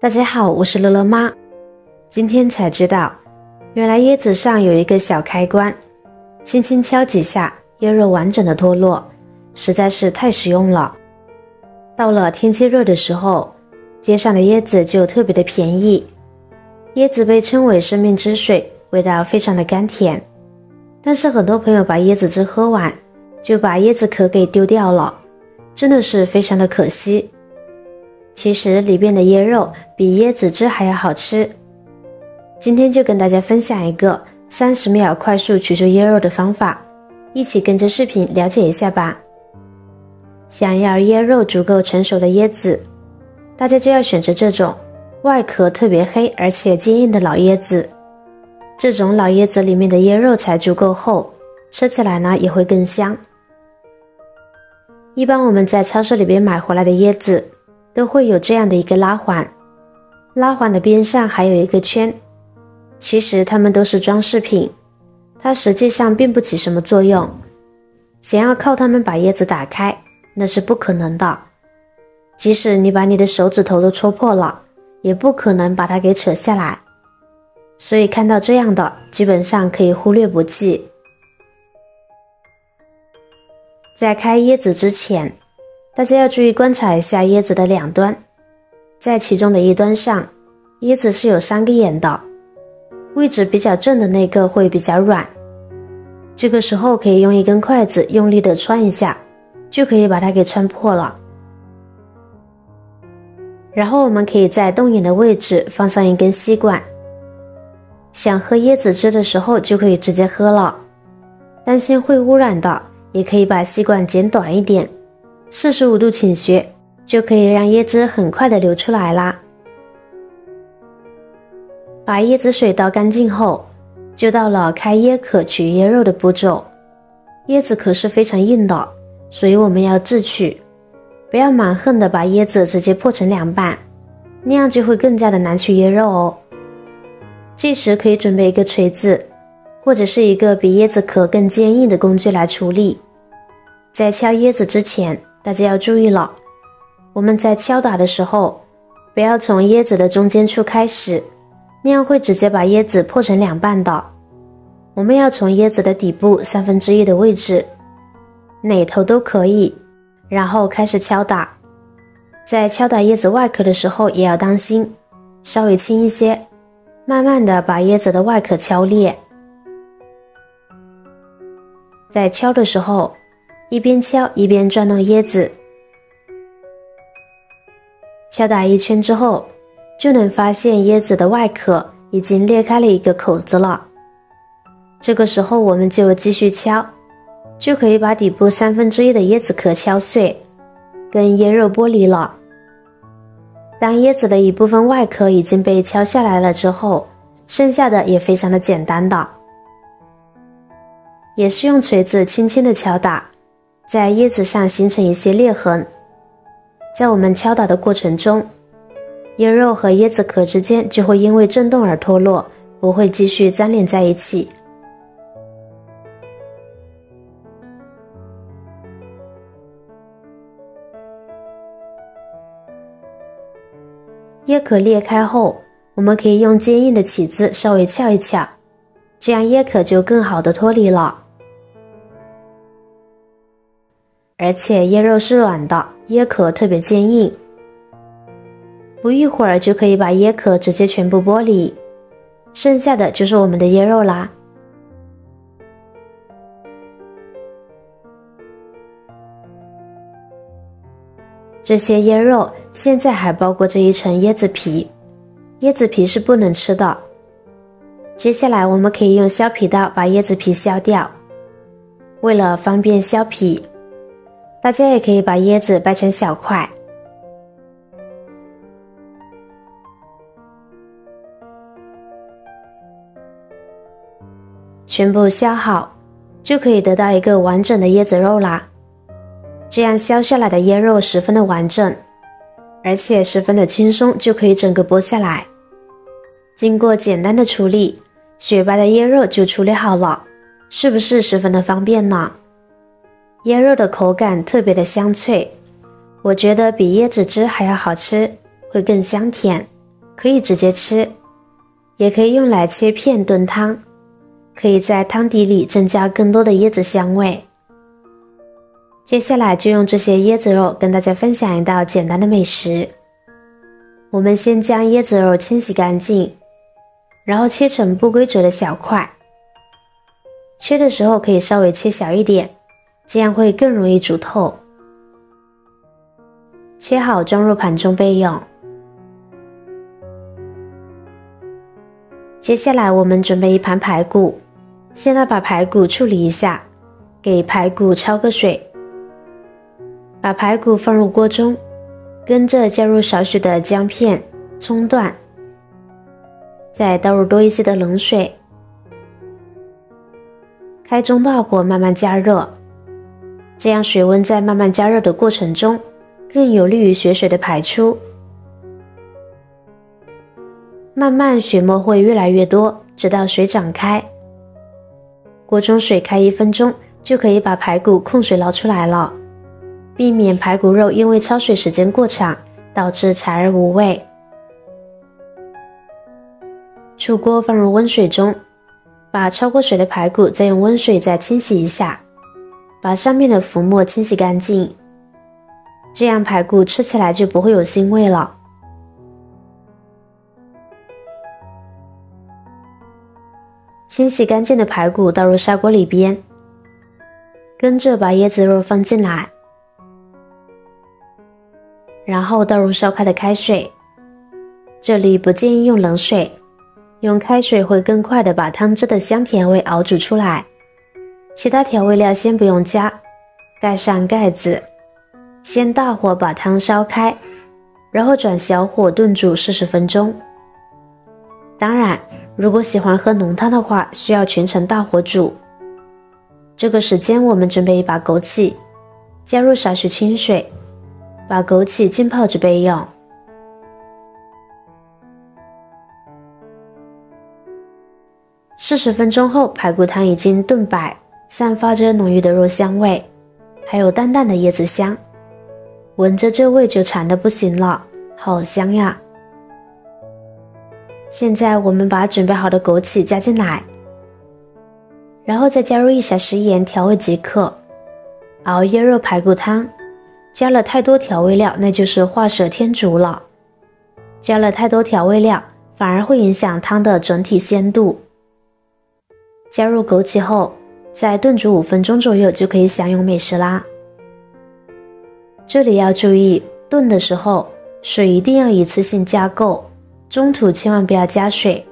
大家好，我是乐乐妈。今天才知道，原来椰子上有一个小开关，轻轻敲几下，椰肉完整的脱落，实在是太实用了。到了天气热的时候，街上的椰子就特别的便宜。椰子被称为生命之水，味道非常的甘甜。但是很多朋友把椰子汁喝完，就把椰子壳给丢掉了，真的是非常的可惜。其实里边的椰肉比椰子汁还要好吃。今天就跟大家分享一个30秒快速取出椰肉的方法，一起跟着视频了解一下吧。想要椰肉足够成熟的椰子，大家就要选择这种外壳特别黑而且坚硬的老椰子。这种老椰子里面的椰肉才足够厚，吃起来呢也会更香。一般我们在超市里边买回来的椰子都会有这样的一个拉环，拉环的边上还有一个圈，其实它们都是装饰品，它实际上并不起什么作用。想要靠它们把椰子打开，那是不可能的。即使你把你的手指头都戳破了，也不可能把它给扯下来。所以看到这样的，基本上可以忽略不计。在开椰子之前，大家要注意观察一下椰子的两端，在其中的一端上，椰子是有3个眼的，位置比较正的那个会比较软。这个时候可以用一根筷子用力的穿一下，就可以把它给穿破了。然后我们可以在洞眼的位置放上一根吸管，想喝椰子汁的时候就可以直接喝了。担心会污染的，也可以把吸管剪短一点，45度倾斜，就可以让椰汁很快的流出来啦。把椰子水倒干净后，就到了开椰壳取椰肉的步骤。椰子壳是非常硬的，所以我们要自取，不要蛮横的把椰子直接破成2半，那样就会更加的难取椰肉哦。这时可以准备一个锤子，或者是一个比椰子壳更坚硬的工具来处理。在敲椰子之前，大家要注意了，我们在敲打的时候，不要从椰子的中间处开始，那样会直接把椰子破成2半的。我们要从椰子的底部1/3的位置，哪头都可以，然后开始敲打。在敲打椰子外壳的时候也要当心，稍微轻一些，慢慢的把椰子的外壳敲裂。在敲的时候，一边敲一边转动椰子，敲打1圈之后，就能发现椰子的外壳已经裂开了一个口子了。这个时候我们就继续敲，就可以把底部1/3的椰子壳敲碎，跟椰肉剥离了。当椰子的一部分外壳已经被敲下来了之后，剩下的也非常的简单的，也是用锤子轻轻的敲打，在椰子上形成一些裂痕。在我们敲打的过程中，椰肉和椰子壳之间就会因为震动而脱落，不会继续粘连在一起。椰壳裂开后，我们可以用坚硬的起子稍微撬一撬，这样椰壳就更好的脱离了。而且椰肉是软的，椰壳特别坚硬，不一会儿就可以把椰壳直接全部剥离，剩下的就是我们的椰肉啦。这些椰肉现在还包裹着一层椰子皮，椰子皮是不能吃的。接下来我们可以用削皮刀把椰子皮削掉。为了方便削皮，大家也可以把椰子掰成小块。全部削好，就可以得到一个完整的椰子肉啦。这样削下来的椰肉十分的完整，而且十分的轻松，就可以整个剥下来。经过简单的处理，雪白的椰肉就处理好了，是不是十分的方便呢？椰肉的口感特别的香脆，我觉得比椰子汁还要好吃，会更香甜。可以直接吃，也可以用来切片炖汤，可以在汤底里增加更多的椰子香味。接下来就用这些椰子肉跟大家分享一道简单的美食。我们先将椰子肉清洗干净，然后切成不规则的小块。切的时候可以稍微切小一点，这样会更容易煮透。切好装入盘中备用。接下来我们准备一盘排骨，先来把排骨处理一下，给排骨焯个水。把排骨放入锅中，跟着加入少许的姜片、葱段，再倒入多一些的冷水，开中大火慢慢加热，这样水温在慢慢加热的过程中，更有利于血水的排出。慢慢血沫会越来越多，直到水涨开。锅中水开1分钟，就可以把排骨控水捞出来了，避免排骨肉因为焯水时间过长，导致柴而无味。出锅放入温水中，把焯过水的排骨再用温水再清洗一下，把上面的浮沫清洗干净，这样排骨吃起来就不会有腥味了。清洗干净的排骨倒入砂锅里边，跟着把椰子肉放进来，然后倒入烧开的开水，这里不建议用冷水，用开水会更快的把汤汁的香甜味熬煮出来。其他调味料先不用加，盖上盖子，先大火把汤烧开，然后转小火炖煮40分钟。当然，如果喜欢喝浓汤的话，需要全程大火煮。这个时间我们准备一把枸杞，加入少许清水，把枸杞浸泡着备用。40分钟后，排骨汤已经炖白，散发着浓郁的肉香味，还有淡淡的椰子香，闻着这味就馋得不行了，好香呀！现在我们把准备好的枸杞加进来，然后再加入1小时盐调味即可。熬椰肉排骨汤，加了太多调味料那就是画蛇添足了，加了太多调味料反而会影响汤的整体鲜度。加入枸杞后，再炖煮5分钟左右就可以享用美食啦。这里要注意，炖的时候水一定要一次性加够，中途千万不要加水，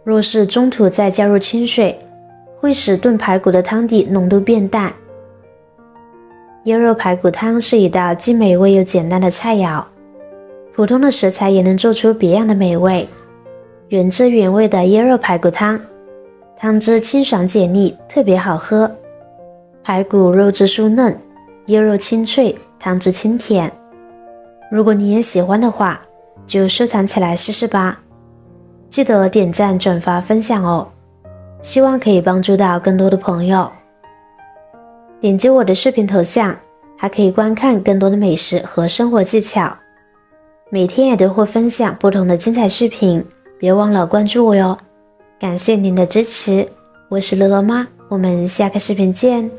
若是中途再加入清水，会使炖排骨的汤底浓度变淡。椰肉排骨汤是一道既美味又简单的菜肴，普通的食材也能做出别样的美味。原汁原味的椰肉排骨汤，汤汁清爽解腻，特别好喝。排骨肉质酥嫩，椰肉清脆，汤汁清甜。如果你也喜欢的话，就收藏起来试试吧。记得点赞、转发、分享哦，希望可以帮助到更多的朋友。点击我的视频头像，还可以观看更多的美食和生活技巧。每天也都会分享不同的精彩视频，别忘了关注我哟。感谢您的支持，我是乐乐妈，我们下个视频见。